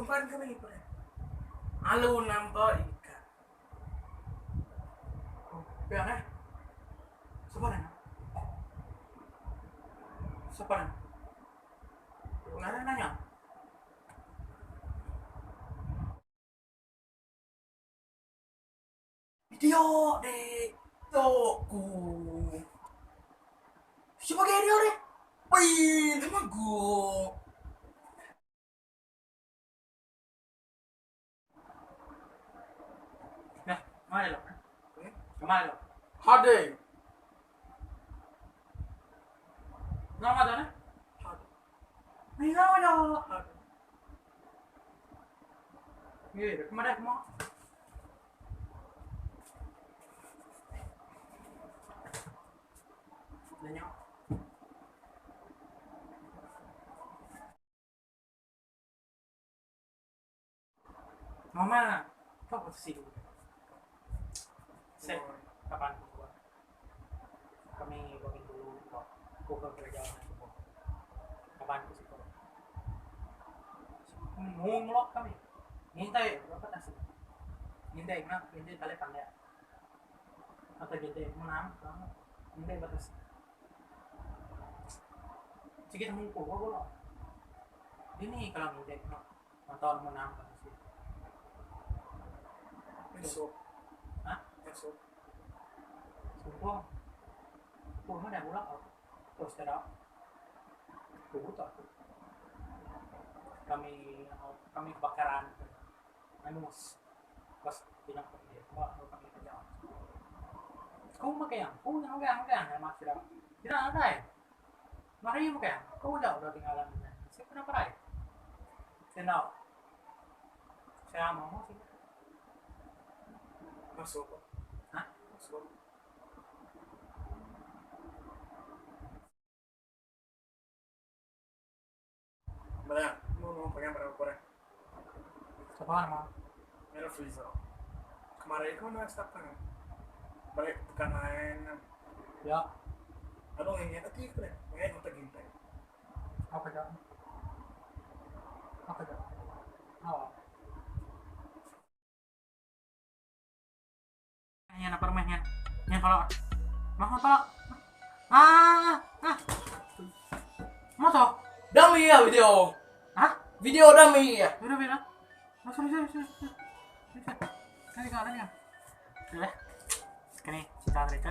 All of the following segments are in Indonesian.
Kumparin kami pa rin. Alo nampak ikan. Oh, biar eh. Sepadan. Sepadan. Nanya. Video deh. Toku. Siapa kayak dia deh? Wih, sama gue. Nah, mana lo? Kemana lo? Hade. Nama mana? Hade. Ini nama lo. Hade. Iya, kemana kamu? Nanya. Mama, kok sih dulu? Kapan keluar? Kami bangun dulu kok. Aku ke perjalanan itu. Kapan ke situ? Ngulok kami. Hintai berapa nasi? Hintai nak, hintai kali pandai. Atau hintai menang, hintai batas. Sikit mungku, gua. Ini kalau hintai nonton menang batas. Besok. Hah? Besok. Sumpah. Mana bulan apa? Terus tidak. Kubuta. Kami kebakaran. Anus. Pas tidak dia. Kami kerja. Kau makan yang? Kau yang makan? Mas tidak. Tidak ada ya. Mari makan. Kau udah tinggalan. Saya pernah perai. Saya tahu. Saya mau sih. Masuk. Hah? Masuk. Mana? Mau pengen berapa orang? Siapa nama? Melo Freezer. Kemarin itu mana start kan? Balik bukan lain. Ya. Ano yang tadi kan? Yang kita gintai. Apa dah? Apa dah? Oh. Yan apa rumah yan? Yan kalau kalau masa dami ya video? Hah? Video dami ya? Video masuk kali ya? Boleh? Kini cerita cerita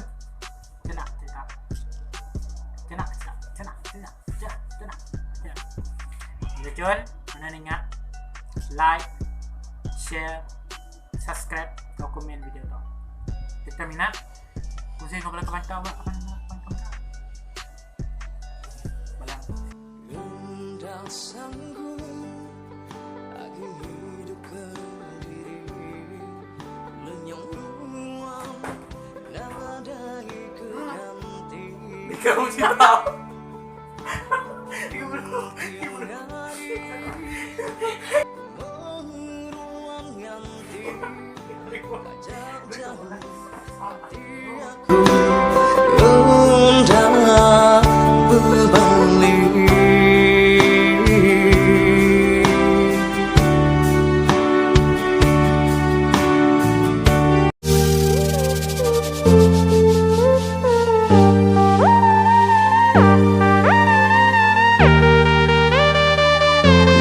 Jujur, mana ingat like, share, subscribe, atau komen video tu. Kita minat, mesti kau boleh komen tahu apa balang. Undang sanggup akan hidup sendiri, lenyong ruang nadai keganti. Kamu siapa?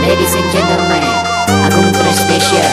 Ladies and gentlemen, Agung Prestation.